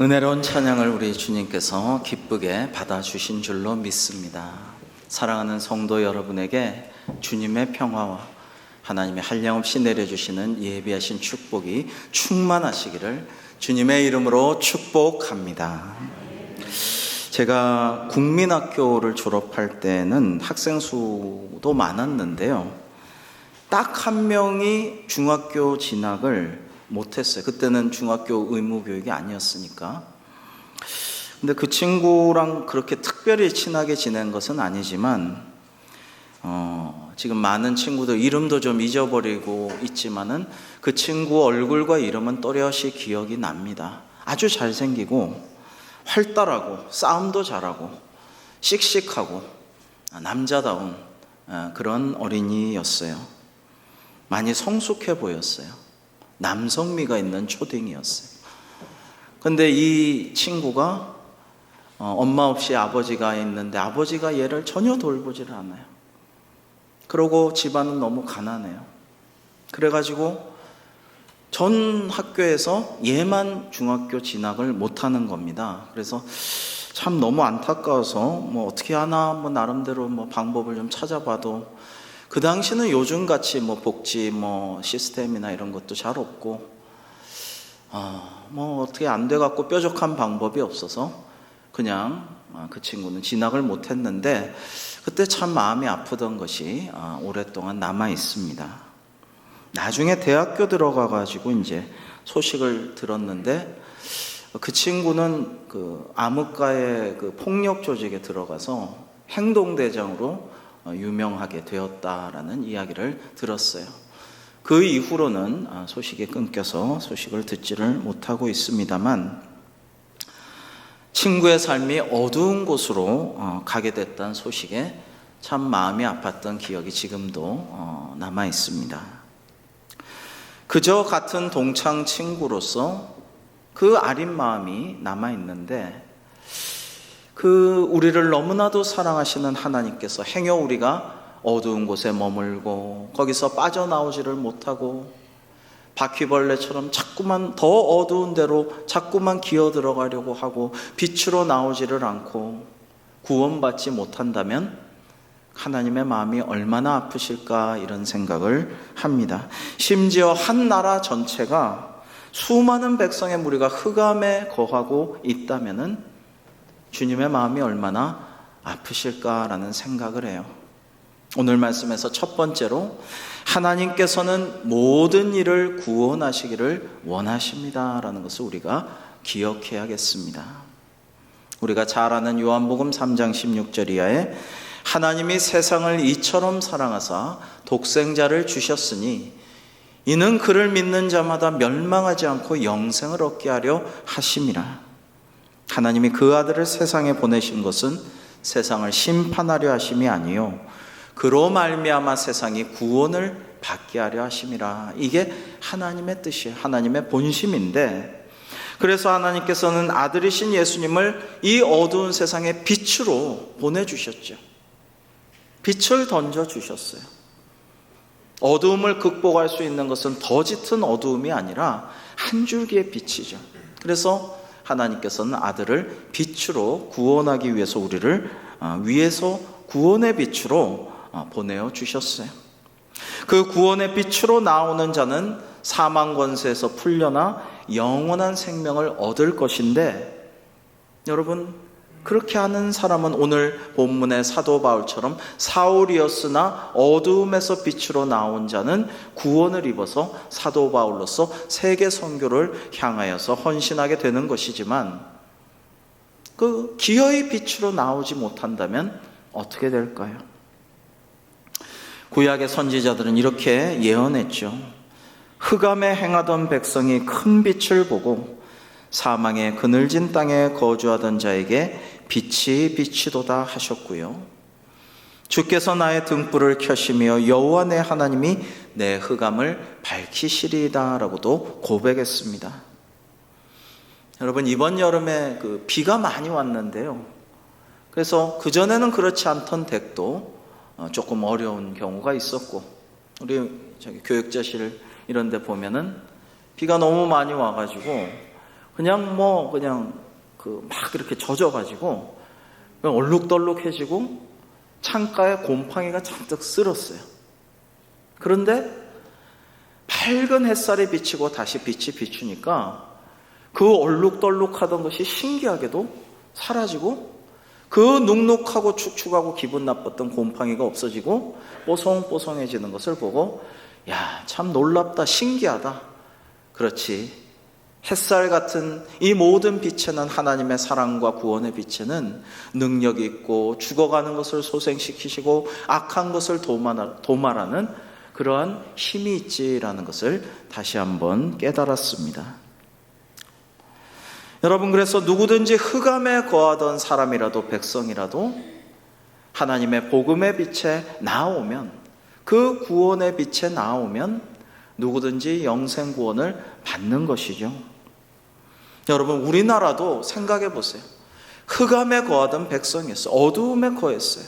은혜로운 찬양을 우리 주님께서 기쁘게 받아주신 줄로 믿습니다. 사랑하는 성도 여러분에게 주님의 평화와 하나님의 한량없이 내려주시는 예비하신 축복이 충만하시기를 주님의 이름으로 축복합니다. 제가 국민학교를 졸업할 때는 학생 수도 많았는데요, 딱 한 명이 중학교 진학을 못했어요. 그때는 중학교 의무교육이 아니었으니까. 근데 그 친구랑 그렇게 특별히 친하게 지낸 것은 아니지만 지금 많은 친구들 이름도 좀 잊어버리고 있지만은 그 친구 얼굴과 이름은 또렷이 기억이 납니다. 아주 잘생기고 활달하고 싸움도 잘하고 씩씩하고 남자다운 그런 어린이였어요. 많이 성숙해 보였어요. 남성미가 있는 초딩이었어요. 근데 이 친구가 엄마 없이 아버지가 있는데 아버지가 얘를 전혀 돌보지를 않아요. 그러고 집안은 너무 가난해요. 그래가지고 전 학교에서 얘만 중학교 진학을 못하는 겁니다. 그래서 참 너무 안타까워서 뭐 어떻게 하나 나름대로 방법을 좀 찾아봐도 그 당시는 요즘같이 복지 시스템이나 이런 것도 잘 없고 어떻게 안 돼갖고 뾰족한 방법이 없어서 그냥 그 친구는 진학을 못했는데, 그때 참 마음이 아프던 것이 오랫동안 남아 있습니다. 나중에 대학교 들어가가지고 이제 소식을 들었는데, 그 친구는 그 암흑가의 그 폭력 조직에 들어가서 행동대장으로 유명하게 되었다라는 이야기를 들었어요. 그 이후로는 소식이 끊겨서 소식을 듣지를 못하고 있습니다만, 친구의 삶이 어두운 곳으로 가게 됐다는 소식에 참 마음이 아팠던 기억이 지금도 남아 있습니다. 그저 같은 동창 친구로서 그 아린 마음이 남아 있는데, 우리를 너무나도 사랑하시는 하나님께서 행여 우리가 어두운 곳에 머물고 거기서 빠져나오지를 못하고 바퀴벌레처럼 자꾸만 더 어두운 데로 자꾸만 기어 들어가려고 하고 빛으로 나오지를 않고 구원받지 못한다면 하나님의 마음이 얼마나 아프실까, 이런 생각을 합니다. 심지어 한 나라 전체가 수많은 백성의 무리가 흑암에 거하고 있다면은 주님의 마음이 얼마나 아프실까라는 생각을 해요. 오늘 말씀에서 첫 번째로 하나님께서는 모든 일을 구원하시기를 원하십니다라는 것을 우리가 기억해야겠습니다. 우리가 잘 아는 요한복음 3장 16절 이하에 하나님이 세상을 이처럼 사랑하사 독생자를 주셨으니 이는 그를 믿는 자마다 멸망하지 않고 영생을 얻게 하려 하심이라. 하나님이 그 아들을 세상에 보내신 것은 세상을 심판하려 하심이 아니요 그로 말미암아 세상이 구원을 받게 하려 하심이라. 이게 하나님의 뜻이에요. 하나님의 본심인데, 그래서 하나님께서는 아들이신 예수님을 이 어두운 세상의 빛으로 보내주셨죠. 빛을 던져주셨어요. 어두움을 극복할 수 있는 것은 더 짙은 어두움이 아니라 한 줄기의 빛이죠. 그래서 하나님께서는 아들을 빛으로 구원하기 위해서 우리를 위에서 구원의 빛으로 보내어 주셨어요. 그 구원의 빛으로 나오는 자는 사망 권세에서 풀려나 영원한 생명을 얻을 것인데, 여러분, 그렇게 하는 사람은 오늘 본문의 사도 바울처럼 사울이었으나 어두움에서 빛으로 나온 자는 구원을 입어서 사도 바울로서 세계 선교를 향하여서 헌신하게 되는 것이지만, 그 기어이 빛으로 나오지 못한다면 어떻게 될까요? 구약의 선지자들은 이렇게 예언했죠. 흑암에 행하던 백성이 큰 빛을 보고 사망의 그늘진 땅에 거주하던 자에게 빛이 비치도다 하셨고요. 주께서 나의 등불을 켜시며 여호와 내 하나님이 내 흑암을 밝히시리이다 라고도 고백했습니다. 여러분, 이번 여름에 비가 많이 왔는데요, 그래서 그전에는 그렇지 않던 댁도 조금 어려운 경우가 있었고, 우리 교육자실 이런 데 보면은 비가 너무 많이 와가지고 그냥 막 이렇게 젖어가지고 얼룩덜룩해지고 창가에 곰팡이가 잔뜩 쓸었어요. 그런데 밝은 햇살이 비치고 다시 빛이 비추니까 그 얼룩덜룩하던 것이 신기하게도 사라지고 그 눅눅하고 축축하고 기분 나빴던 곰팡이가 없어지고 뽀송뽀송해지는 것을 보고 야, 참 놀랍다, 신기하다. 그렇지. 햇살 같은 이 모든 빛에는 하나님의 사랑과 구원의 빛에는 능력이 있고 죽어가는 것을 소생시키시고 악한 것을 도말하는 그러한 힘이 있지라는 것을 다시 한번 깨달았습니다. 여러분, 그래서 누구든지 흑암에 거하던 사람이라도 백성이라도 하나님의 복음의 빛에 나오면, 그 구원의 빛에 나오면 누구든지 영생 구원을 받는 것이죠. 여러분, 우리나라도 생각해 보세요. 흑암에 거하던 백성이었어요. 어두움에 거했어요.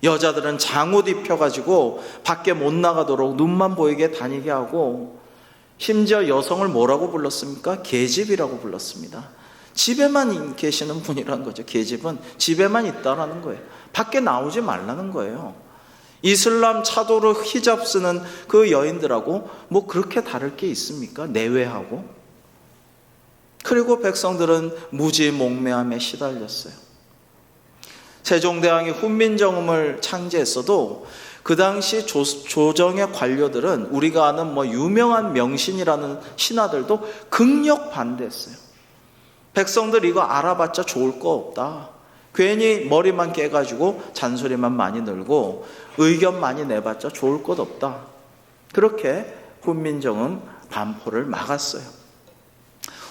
여자들은 장옷 입혀가지고 밖에 못 나가도록 눈만 보이게 다니게 하고, 심지어 여성을 뭐라고 불렀습니까? 계집이라고 불렀습니다. 집에만 계시는 분이라는 거죠. 계집은 집에만 있다라는 거예요. 밖에 나오지 말라는 거예요. 이슬람 차도로 히잡 쓰는 그 여인들하고 뭐 그렇게 다를 게 있습니까? 내외하고. 그리고 백성들은 무지몽매함에 시달렸어요. 세종대왕이 훈민정음을 창제했어도 그 당시 조정의 관료들은 우리가 아는 유명한 명신이라는 신하들도 극력 반대했어요. 백성들 이거 알아봤자 좋을 거 없다. 괜히 머리만 깨가지고 잔소리만 많이 늘고 의견 많이 내봤자 좋을 것 없다. 그렇게 훈민정음 반포를 막았어요.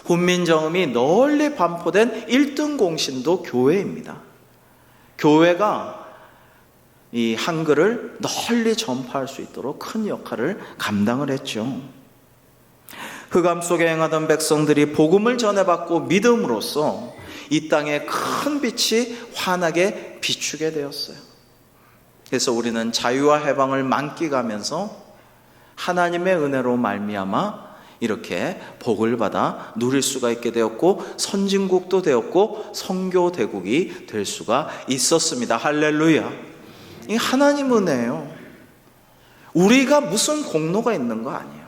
훈민정음이 널리 반포된 1등 공신도 교회입니다. 교회가 이 한글을 널리 전파할 수 있도록 큰 역할을 감당을 했죠. 흑암 속에 행하던 백성들이 복음을 전해받고 믿음으로써 이 땅에 큰 빛이 환하게 비추게 되었어요. 그래서 우리는 자유와 해방을 만끽하면서 하나님의 은혜로 말미암아 이렇게 복을 받아 누릴 수가 있게 되었고, 선진국도 되었고 선교대국이 될 수가 있었습니다. 할렐루야. 이 하나님 은혜예요. 우리가 무슨 공로가 있는 거 아니에요.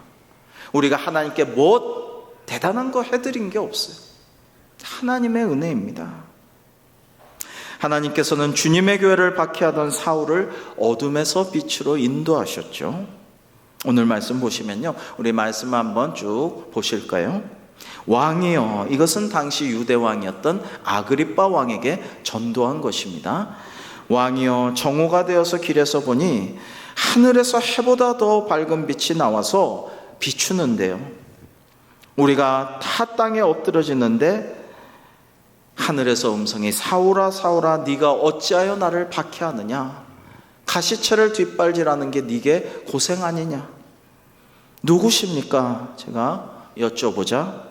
우리가 하나님께 뭐 대단한 거 해드린 게 없어요. 하나님의 은혜입니다. 하나님께서는 주님의 교회를 박해하던 사울을 어둠에서 빛으로 인도하셨죠. 오늘 말씀 보시면요, 우리 말씀 한번 쭉 보실까요? 왕이여, 이것은 당시 유대 왕이었던 아그리빠 왕에게 전도한 것입니다. 왕이여, 정오가 되어서 길에서 보니 하늘에서 해보다 더 밝은 빛이 나와서 비추는데요. 우리가 다 땅에 엎드러지는데 하늘에서 음성이 사울아 사울아 네가 어찌하여 나를 박해하느냐, 가시체를 뒷발질하는 게 네게 고생 아니냐. 누구십니까? 제가 여쭤보자.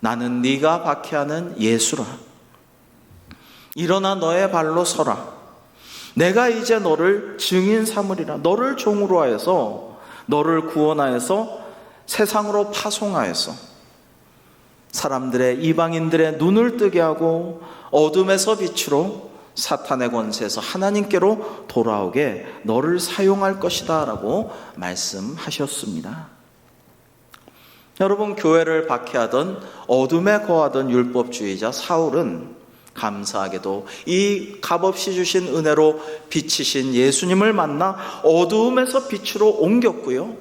나는 네가 박해하는 예수라. 일어나 너의 발로 서라. 내가 이제 너를 증인 삼으리라. 너를 종으로 하여서, 너를 구원하여서 세상으로 파송하여서 사람들의, 이방인들의 눈을 뜨게 하고 어둠에서 빛으로, 사탄의 권세에서 하나님께로 돌아오게 너를 사용할 것이다 라고 말씀하셨습니다. 여러분, 교회를 박해하던 어둠에 거하던 율법주의자 사울은 감사하게도 이 값없이 주신 은혜로 빛이신 예수님을 만나 어두움에서 빛으로 옮겼고요,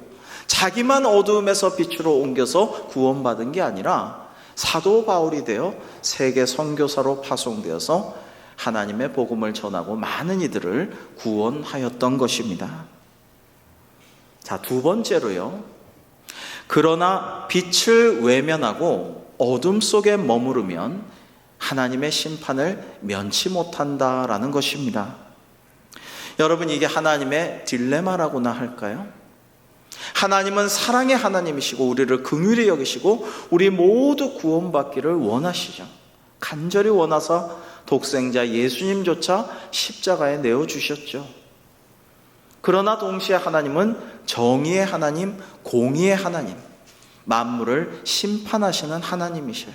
자기만 어두움에서 빛으로 옮겨서 구원받은 게 아니라 사도 바울이 되어 세계 선교사로 파송되어서 하나님의 복음을 전하고 많은 이들을 구원하였던 것입니다. 자, 두 번째로요, 그러나 빛을 외면하고 어둠 속에 머무르면 하나님의 심판을 면치 못한다라는 것입니다. 여러분, 이게 하나님의 딜레마라고나 할까요? 하나님은 사랑의 하나님이시고 우리를 긍휼히 여기시고 우리 모두 구원받기를 원하시죠. 간절히 원하사 독생자 예수님조차 십자가에 내어주셨죠. 그러나 동시에 하나님은 정의의 하나님, 공의의 하나님, 만물을 심판하시는 하나님이셔요.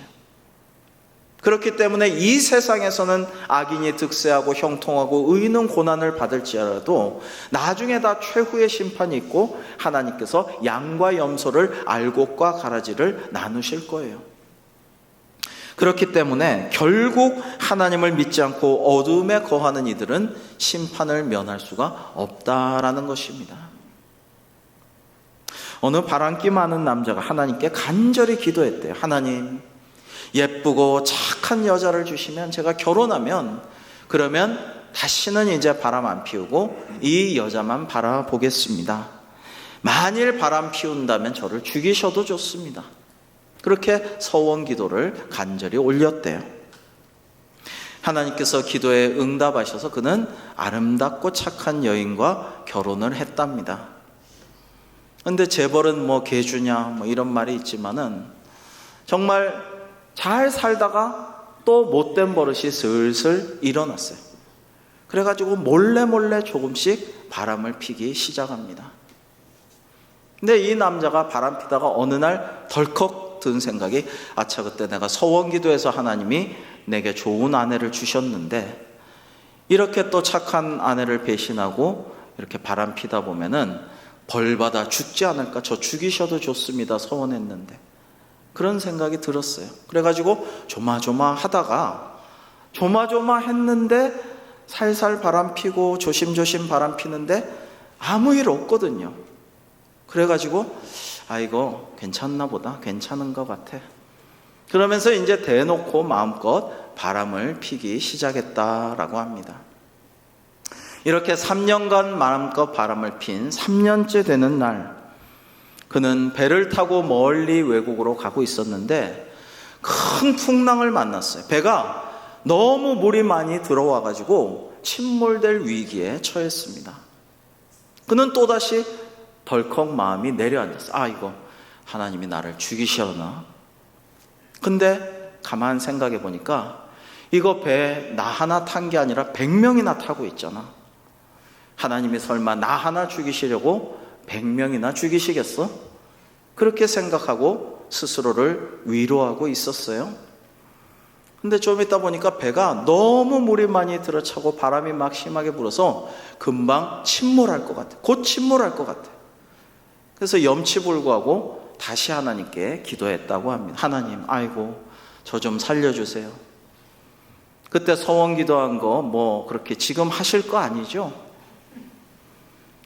그렇기 때문에 이 세상에서는 악인이 득세하고 형통하고 의인은 고난을 받을지라도 나중에 다 최후의 심판이 있고 하나님께서 양과 염소를 알곡과 가라지를 나누실 거예요. 그렇기 때문에 결국 하나님을 믿지 않고 어둠에 거하는 이들은 심판을 면할 수가 없다라는 것입니다. 어느 바람기 많은 남자가 하나님께 간절히 기도했대요. 하나님, 예쁘고 착한 여자를 주시면 제가 결혼하면 그러면 다시는 이제 바람 안 피우고 이 여자만 바라보겠습니다. 만일 바람 피운다면 저를 죽이셔도 좋습니다. 그렇게 서원 기도를 간절히 올렸대요. 하나님께서 기도에 응답하셔서 그는 아름답고 착한 여인과 결혼을 했답니다. 그런데 재벌은 뭐 개주냐 뭐 이런 말이 있지만은 정말 잘 살다가 또 못된 버릇이 슬슬 일어났어요. 그래가지고 몰래 조금씩 바람을 피기 시작합니다. 근데 이 남자가 바람 피다가 어느 날 덜컥 든 생각이, 아차, 그때 내가 서원 기도해서 하나님이 내게 좋은 아내를 주셨는데 이렇게 또 착한 아내를 배신하고 이렇게 바람 피다 보면은 벌받아 죽지 않을까, 저 죽이셔도 좋습니다 서원했는데, 그런 생각이 들었어요. 그래가지고 조마조마하다가 조마조마했는데 살살 바람 피고 조심조심 바람 피는데 아무 일 없거든요. 그래가지고 이거 괜찮나 보다, 괜찮은 것 같아. 그러면서 이제 대놓고 마음껏 바람을 피기 시작했다라고 합니다. 이렇게 3년간 마음껏 바람을 핀 3년째 되는 날, 그는 배를 타고 멀리 외국으로 가고 있었는데 큰 풍랑을 만났어요. 배가 너무 물이 많이 들어와가지고 침몰될 위기에 처했습니다. 그는 또다시 덜컥 마음이 내려앉았어요. 이거 하나님이 나를 죽이시려나? 근데 가만 생각해 보니까 이거 배 나 하나 탄 게 아니라 100명이나 타고 있잖아. 하나님이 설마 나 하나 죽이시려고 100명이나 죽이시겠어? 그렇게 생각하고 스스로를 위로하고 있었어요. 근데 좀 있다 보니까 배가 너무 물이 많이 들어차고 바람이 막 심하게 불어서 금방 침몰할 것 같아. 곧 침몰할 것 같아. 그래서 염치불구하고 다시 하나님께 기도했다고 합니다. 하나님, 저 좀 살려주세요. 그때 서원 기도한 거 뭐 그렇게 지금 하실 거 아니죠?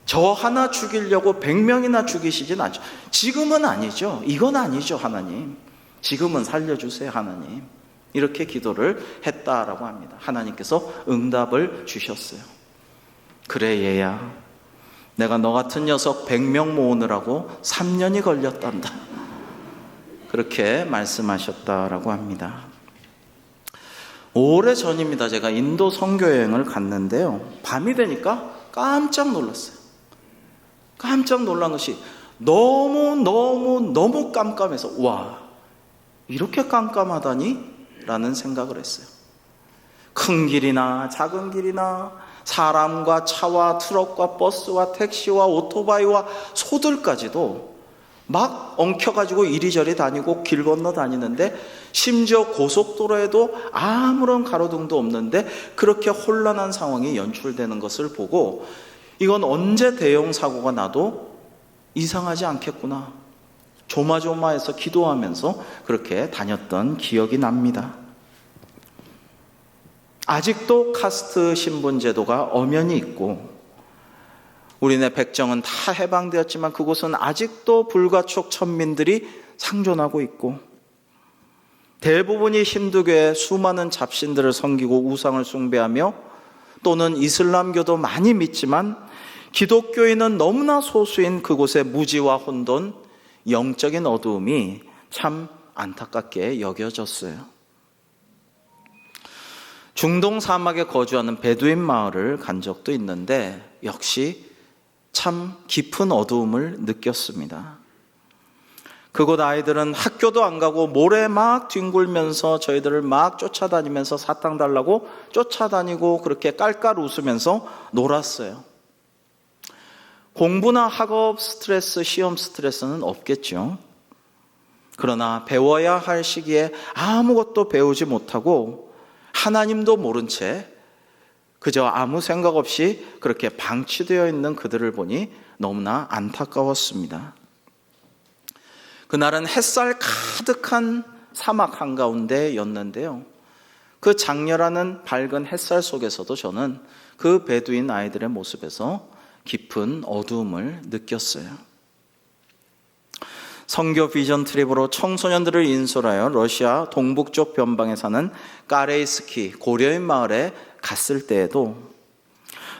저 하나 죽이려고 100명이나 죽이시진 않죠. 지금은 아니죠. 이건 아니죠, 하나님. 지금은 살려주세요, 하나님. 이렇게 기도를 했다라고 합니다. 하나님께서 응답을 주셨어요. 그래, 얘야, 내가 너 같은 녀석 100명 모으느라고 3년이 걸렸단다. 그렇게 말씀하셨다라고 합니다. 오래전입니다. 제가 인도 선교여행을 갔는데요, 밤이 되니까 깜짝 놀랐어요. 깜짝 놀란 것이 너무 깜깜해서, 와, 이렇게 깜깜하다니? 라는 생각을 했어요. 큰 길이나 작은 길이나 사람과 차와 트럭과 버스와 택시와 오토바이와 소들까지도 막 엉켜가지고 이리저리 다니고 길 건너 다니는데, 심지어 고속도로에도 아무런 가로등도 없는데 그렇게 혼란한 상황이 연출되는 것을 보고, 이건 언제 대형 사고가 나도 이상하지 않겠구나, 조마조마해서 기도하면서 그렇게 다녔던 기억이 납니다. 아직도 카스트 신분 제도가 엄연히 있고 우리네 백정은 다 해방되었지만 그곳은 아직도 불가촉 천민들이 상존하고 있고, 대부분이 힌두교의 수많은 잡신들을 섬기고 우상을 숭배하며, 또는 이슬람교도 많이 믿지만 기독교인은 너무나 소수인 그곳의 무지와 혼돈, 영적인 어두움이 참 안타깝게 여겨졌어요. 중동 사막에 거주하는 베두인 마을을 간 적도 있는데 역시 참 깊은 어두움을 느꼈습니다. 그곳 아이들은 학교도 안 가고 모래 막 뒹굴면서 저희들을 막 쫓아다니면서 사탕 달라고 쫓아다니고 그렇게 깔깔 웃으면서 놀았어요. 공부나 학업 스트레스, 시험 스트레스는 없겠죠. 그러나 배워야 할 시기에 아무것도 배우지 못하고 하나님도 모른 채 그저 아무 생각 없이 그렇게 방치되어 있는 그들을 보니 너무나 안타까웠습니다. 그날은 햇살 가득한 사막 한가운데였는데요. 그 장렬하는 밝은 햇살 속에서도 저는 그 베두인 아이들의 모습에서 깊은 어두움을 느꼈어요. 선교 비전 트립으로 청소년들을 인솔하여 러시아 동북쪽 변방에 사는 까레이스키 고려인 마을에 갔을 때에도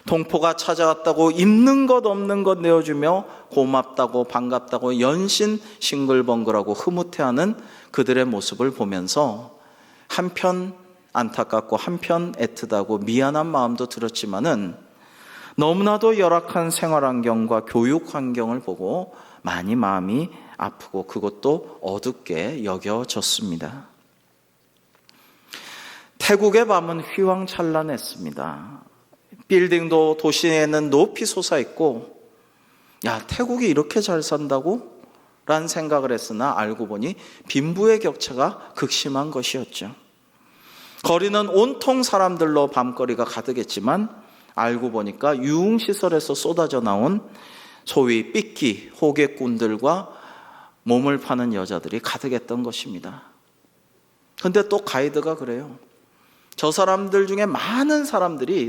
동포가 찾아왔다고 있는 것 없는 것 내어주며 고맙다고 반갑다고 연신 싱글벙글하고 흐뭇해하는 그들의 모습을 보면서 한편 안타깝고 한편 애틋하고 미안한 마음도 들었지만은 너무나도 열악한 생활 환경과 교육 환경을 보고 많이 마음이 아프고 그것도 어둡게 여겨졌습니다. 태국의 밤은 휘황찬란했습니다. 빌딩도 도시에는 높이 솟아있고 야, 태국이 이렇게 잘 산다고? 라는 생각을 했으나 알고 보니 빈부의 격차가 극심한 것이었죠. 거리는 온통 사람들로 밤거리가 가득했지만 알고 보니까 유흥시설에서 쏟아져 나온 소위 삐끼, 호객꾼들과 몸을 파는 여자들이 가득했던 것입니다. 그런데 또 가이드가 그래요. 저 사람들 중에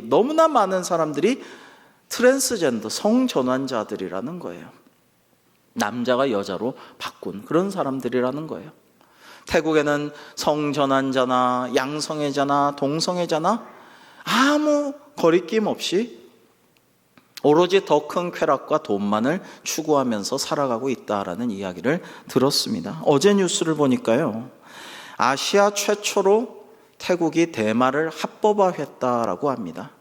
너무나 많은 사람들이 트랜스젠더, 성전환자들이라는 거예요. 남자가 여자로 바꾼 그런 사람들이라는 거예요. 태국에는 성전환자나 양성애자나 동성애자나 아무 거리낌 없이 오로지 더 큰 쾌락과 돈만을 추구하면서 살아가고 있다라는 이야기를 들었습니다. 어제 뉴스를 보니까요, 아시아 최초로 태국이 대마를 합법화했다라고 합니다.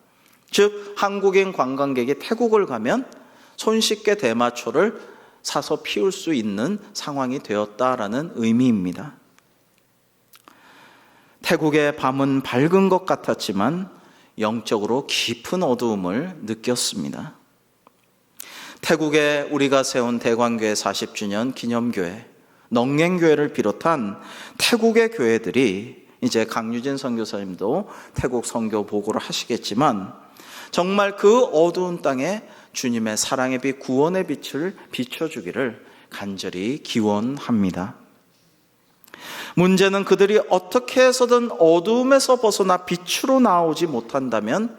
즉 한국인 관광객이 태국을 가면 손쉽게 대마초를 사서 피울 수 있는 상황이 되었다라는 의미입니다. 태국의 밤은 밝은 것 같았지만 영적으로 깊은 어두움을 느꼈습니다. 태국에 우리가 세운 대관교회 40주년 기념교회, 넝랭교회를 비롯한 태국의 교회들이 이제 강유진 선교사님도 태국 선교 보고를 하시겠지만 정말 그 어두운 땅에 주님의 사랑의 빛, 구원의 빛을 비춰주기를 간절히 기원합니다. 문제는 그들이 어떻게 해서든 어두움에서 벗어나 빛으로 나오지 못한다면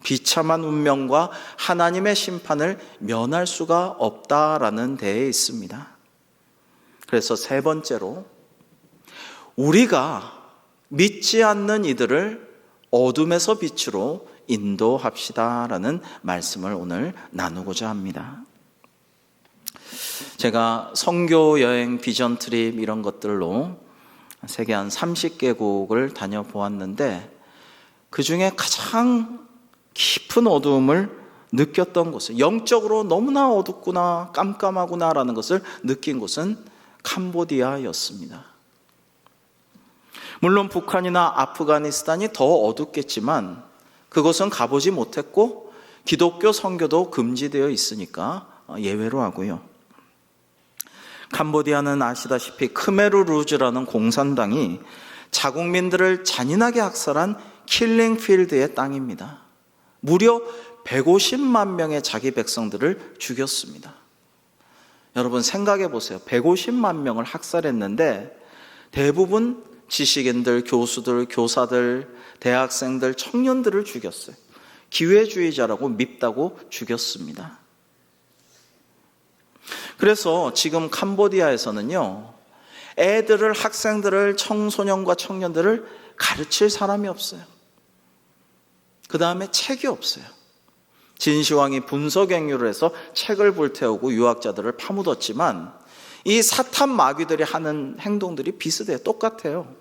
비참한 운명과 하나님의 심판을 면할 수가 없다라는 데에 있습니다. 그래서 세 번째로 우리가 믿지 않는 이들을 어둠에서 빛으로 인도합시다라는 말씀을 오늘 나누고자 합니다. 제가 선교 여행 비전 트립 이런 것들로 세계 한 30개국을 다녀보았는데 그 중에 가장 깊은 어두움을 느꼈던 곳은, 영적으로 너무나 어둡구나 깜깜하구나라는 것을 느낀 곳은 캄보디아였습니다. 물론 북한이나 아프가니스탄이 더 어둡겠지만 그곳은 가보지 못했고 기독교 선교도 금지되어 있으니까 예외로 하고요. 캄보디아는 아시다시피 크메르 루즈라는 공산당이 자국민들을 잔인하게 학살한 킬링필드의 땅입니다. 무려 150만 명의 자기 백성들을 죽였습니다. 여러분 생각해 보세요. 150만 명을 학살했는데 대부분 지식인들, 교수들, 교사들, 대학생들, 청년들을 죽였어요. 기회주의자라고 밉다고 죽였습니다. 그래서 지금 캄보디아에서는요, 애들을, 학생들을, 청소년과 청년들을 가르칠 사람이 없어요. 그 다음에 책이 없어요. 진시황이 분서갱유를 해서 책을 불태우고 유학자들을 파묻었지만 이 사탄 마귀들이 하는 행동들이 비슷해요. 똑같아요.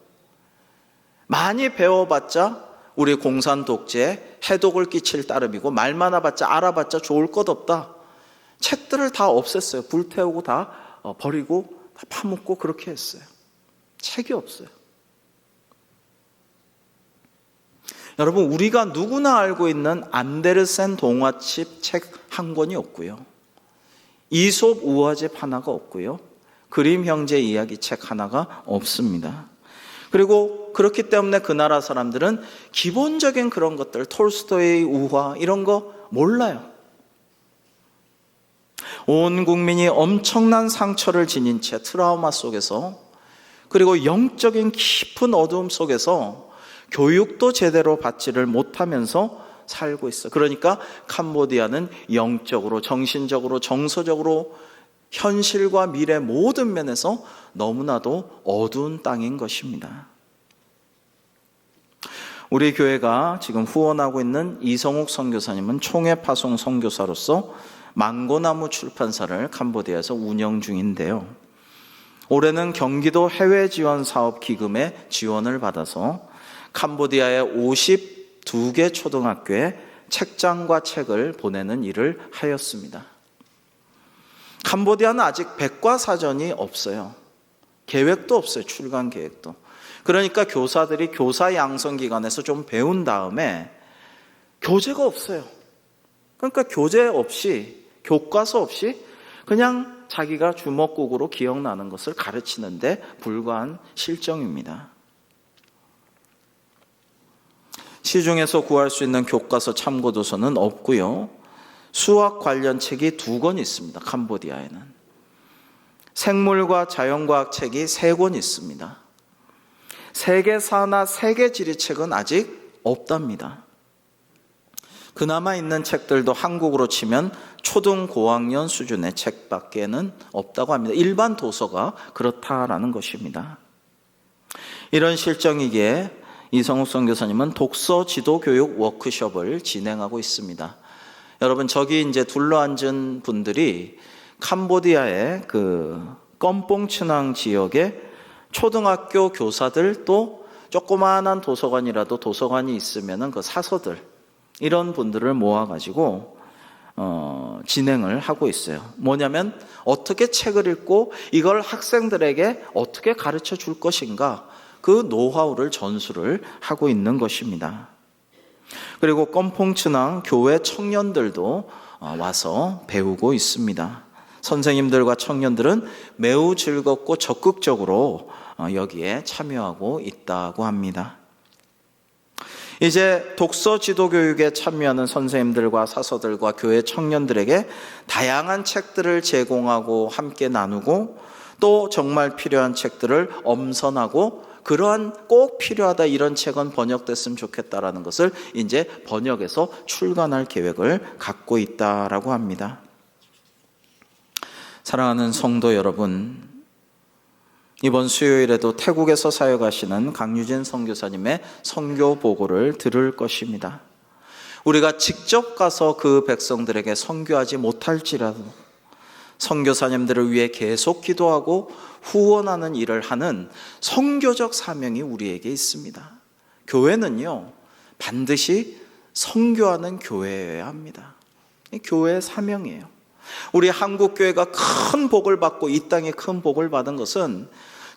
많이 배워봤자 우리 공산 독재에 해독을 끼칠 따름이고 말 많아봤자 알아봤자 좋을 것 없다. 책들을 다 없앴어요. 불태우고 다 버리고 다 파묻고 그렇게 했어요. 책이 없어요. 여러분 우리가 누구나 알고 있는 안데르센 동화책 책 한 권이 없고요. 이솝 우화집 하나가 없고요. 그림 형제 이야기 책 하나가 없습니다. 그리고 그렇기 때문에 그 나라 사람들은 기본적인 그런 것들, 톨스토이의 우화 이런 거 몰라요. 온 국민이 엄청난 상처를 지닌 채 트라우마 속에서, 그리고 영적인 깊은 어두움 속에서 교육도 제대로 받지를 못하면서 살고 있어. 그러니까 캄보디아는 영적으로, 정신적으로, 정서적으로, 현실과 미래 모든 면에서 너무나도 어두운 땅인 것입니다. 우리 교회가 지금 후원하고 있는 이성욱 선교사님은 총회 파송 선교사로서 망고나무 출판사를 캄보디아에서 운영 중인데요. 올해는 경기도 해외지원사업기금의 지원을 받아서 캄보디아의 52개 초등학교에 책장과 책을 보내는 일을 하였습니다. 캄보디아는 아직 백과사전이 없어요. 계획도 없어요. 출간 계획도. 그러니까 교사들이 교사 양성기관에서 좀 배운 다음에 교재가 없어요. 그러니까 교재 없이, 교과서 없이 그냥 자기가 주먹국으로 기억나는 것을 가르치는데 불과한 실정입니다. 시중에서 구할 수 있는 교과서 참고도서는 없고요. 수학 관련 책이 2권 있습니다. 캄보디아에는. 생물과 자연과학 책이 3권 있습니다. 세계사나 세계지리책은 아직 없답니다. 그나마 있는 책들도 한국으로 치면 초등 고학년 수준의 책밖에는 없다고 합니다. 일반 도서가 그렇다라는 것입니다. 이런 실정이기에 이성욱 선교사님은 독서 지도 교육 워크숍을 진행하고 있습니다. 여러분, 저기 이제 둘러앉은 분들이 캄보디아의 그 껌뽕츠낭 지역의 초등학교 교사들, 또 조그마한 도서관이라도 도서관이 있으면은 그 사서들, 이런 분들을 모아가지고 진행을 하고 있어요. 뭐냐면 어떻게 책을 읽고 이걸 학생들에게 어떻게 가르쳐 줄 것인가, 그 노하우를 전수를 하고 있는 것입니다. 그리고 껌퐁츠낭 교회 청년들도 와서 배우고 있습니다. 선생님들과 청년들은 매우 즐겁고 적극적으로 여기에 참여하고 있다고 합니다. 이제 독서 지도 교육에 참여하는 선생님들과 사서들과 교회 청년들에게 다양한 책들을 제공하고 함께 나누고, 또 정말 필요한 책들을 엄선하고 그러한 꼭 필요하다 이런 책은 번역됐으면 좋겠다라는 것을 이제 번역해서 출간할 계획을 갖고 있다라고 합니다. 사랑하는 성도 여러분, 이번 수요일에도 태국에서 사역하시는 강유진 선교사님의 선교 보고를 들을 것입니다. 우리가 직접 가서 그 백성들에게 선교하지 못할지라도 선교사님들을 위해 계속 기도하고 후원하는 일을 하는 선교적 사명이 우리에게 있습니다. 교회는요, 반드시 선교하는 교회여야 합니다. 교회의 사명이에요. 우리 한국교회가 큰 복을 받고 이 땅에 큰 복을 받은 것은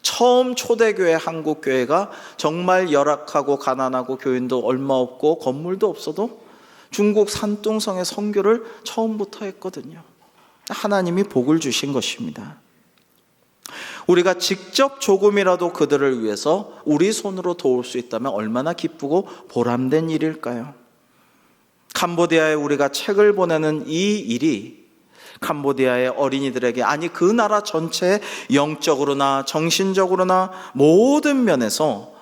처음 초대교회 한국교회가 정말 열악하고 가난하고 교인도 얼마 없고 건물도 없어도 중국 산둥성의 선교를 처음부터 했거든요. 하나님이 복을 주신 것입니다. 우리가 직접 조금이라도 그들을 위해서 우리 손으로 도울 수 있다면 얼마나 기쁘고 보람된 일일까요? 캄보디아에 우리가 책을 보내는 이 일이 캄보디아의 어린이들에게, 아니 그 나라 전체에 영적으로나 정신적으로나 모든 면에서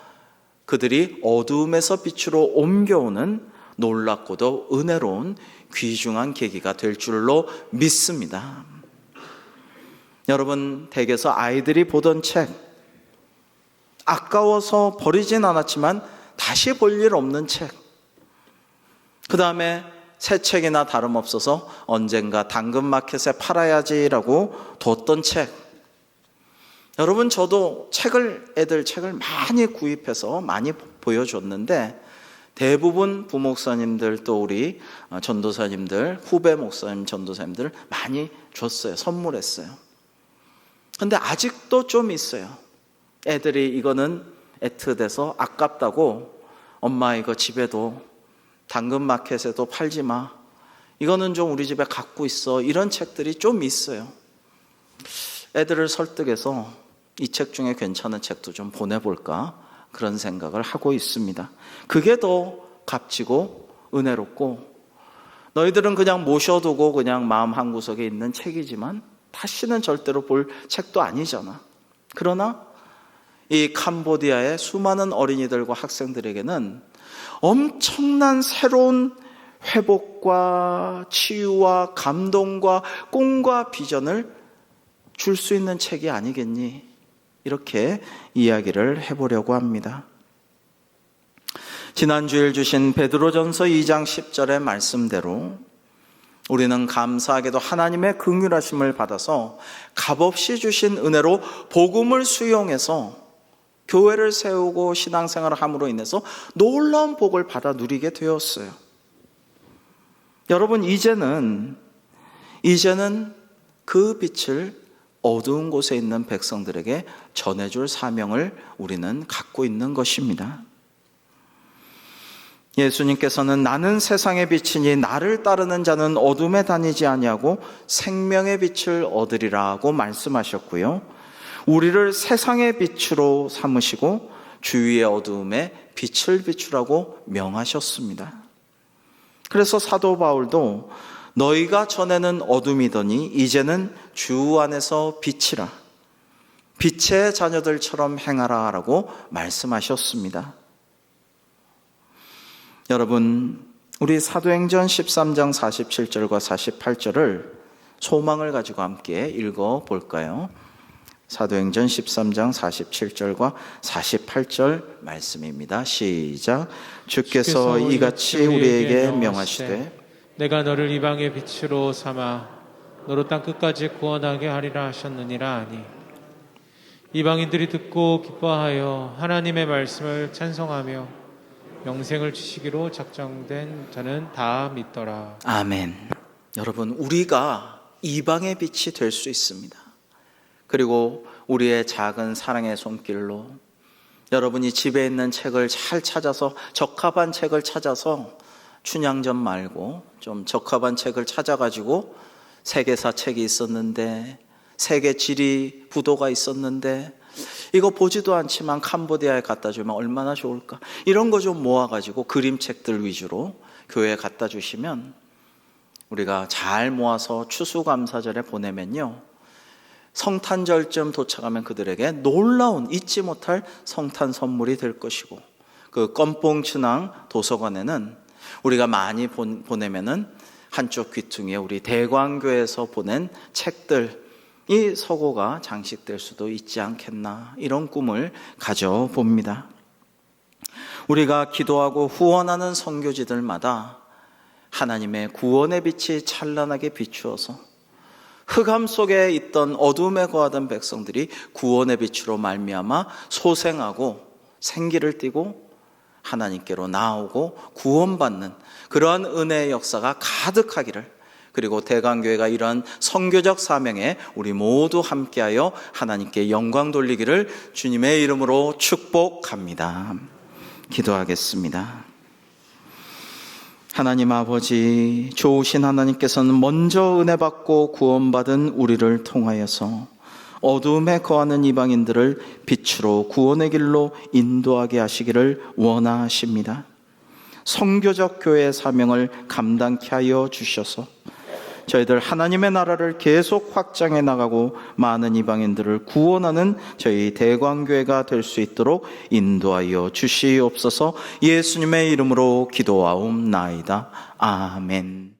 그들이 어두움에서 빛으로 옮겨오는 놀랍고도 은혜로운 귀중한 계기가 될 줄로 믿습니다. 여러분, 댁에서 아이들이 보던 책, 아까워서 버리진 않았지만 다시 볼 일 없는 책, 그 다음에 새 책이나 다름없어서 언젠가 당근마켓에 팔아야지라고 뒀던 책. 여러분, 저도 애들 책을 많이 구입해서 많이 보여줬는데 대부분 부목사님들, 또 우리 전도사님들, 후배 목사님, 전도사님들 많이 줬어요. 선물했어요. 근데 아직도 좀 있어요. 애들이 이거는 애틋해서 아깝다고, 엄마 이거 집에도 당근마켓에도 팔지 마, 이거는 좀 우리 집에 갖고 있어, 이런 책들이 좀 있어요. 애들을 설득해서 이 책 중에 괜찮은 책도 좀 보내볼까 그런 생각을 하고 있습니다. 그게 더 값지고 은혜롭고, 너희들은 그냥 모셔두고 그냥 마음 한구석에 있는 책이지만 다시는 절대로 볼 책도 아니잖아. 그러나 이 캄보디아의 수많은 어린이들과 학생들에게는 엄청난 새로운 회복과 치유와 감동과 꿈과 비전을 줄 수 있는 책이 아니겠니? 이렇게 이야기를 해보려고 합니다. 지난주일 주신 베드로전서 2장 10절의 말씀대로 우리는 감사하게도 하나님의 긍휼하심을 받아서 값없이 주신 은혜로 복음을 수용해서 교회를 세우고 신앙생활을 함으로 인해서 놀라운 복을 받아 누리게 되었어요. 여러분, 이제는 그 빛을 어두운 곳에 있는 백성들에게 전해줄 사명을 우리는 갖고 있는 것입니다. 예수님께서는 나는 세상의 빛이니 나를 따르는 자는 어둠에 다니지 아니하고 생명의 빛을 얻으리라고 말씀하셨고요. 우리를 세상의 빛으로 삼으시고 주위의 어두움에 빛을 비추라고 명하셨습니다. 그래서 사도 바울도 너희가 전에는 어둠이더니 이제는 주 안에서 빛이라, 빛의 자녀들처럼 행하라 라고 말씀하셨습니다. 여러분, 우리 사도행전 13장 47절과 48절을 소망을 가지고 함께 읽어볼까요? 사도행전 13장 47절과 48절 말씀입니다. 시작. 주께서 이같이 우리에게 명하시되 내가 너를 이방의 빛으로 삼아 너로 땅 끝까지 구원하게 하리라 하셨느니라 하니, 이방인들이 듣고 기뻐하여 하나님의 말씀을 찬송하며 영생을 주시기로 작정된 자는 다 믿더라. 아멘. 여러분, 우리가 이방의 빛이 될 수 있습니다. 그리고 우리의 작은 사랑의 손길로 여러분이 집에 있는 책을 잘 찾아서, 적합한 책을 찾아서, 춘향전 말고 좀 적합한 책을 찾아가지고 세계사 책이 있었는데, 세계 지리 부도가 있었는데 이거 보지도 않지만 캄보디아에 갖다 주면 얼마나 좋을까, 이런 거 좀 모아가지고 그림책들 위주로 교회에 갖다 주시면, 우리가 잘 모아서 추수감사절에 보내면요, 성탄절쯤 도착하면 그들에게 놀라운 잊지 못할 성탄 선물이 될 것이고, 그 껌뽕춘항 도서관에는 우리가 많이 보내면은 한쪽 귀퉁이에 우리 대광교에서 보낸 책들이 서고가 장식될 수도 있지 않겠나, 이런 꿈을 가져봅니다. 우리가 기도하고 후원하는 선교지들마다 하나님의 구원의 빛이 찬란하게 비추어서 흑암 속에 있던 어둠에 거하던 백성들이 구원의 빛으로 말미암아 소생하고 생기를 띠고 하나님께로 나오고 구원받는 그러한 은혜의 역사가 가득하기를, 그리고 대강교회가 이러한 선교적 사명에 우리 모두 함께하여 하나님께 영광 돌리기를 주님의 이름으로 축복합니다. 기도하겠습니다. 하나님 아버지, 좋으신 하나님께서는 먼저 은혜 받고 구원받은 우리를 통하여서 어둠에 거하는 이방인들을 빛으로 구원의 길로 인도하게 하시기를 원하십니다. 선교적 교회의 사명을 감당케 하여 주셔서 저희들 하나님의 나라를 계속 확장해 나가고 많은 이방인들을 구원하는 저희 대광교회가 될 수 있도록 인도하여 주시옵소서. 예수님의 이름으로 기도하옵나이다. 아멘.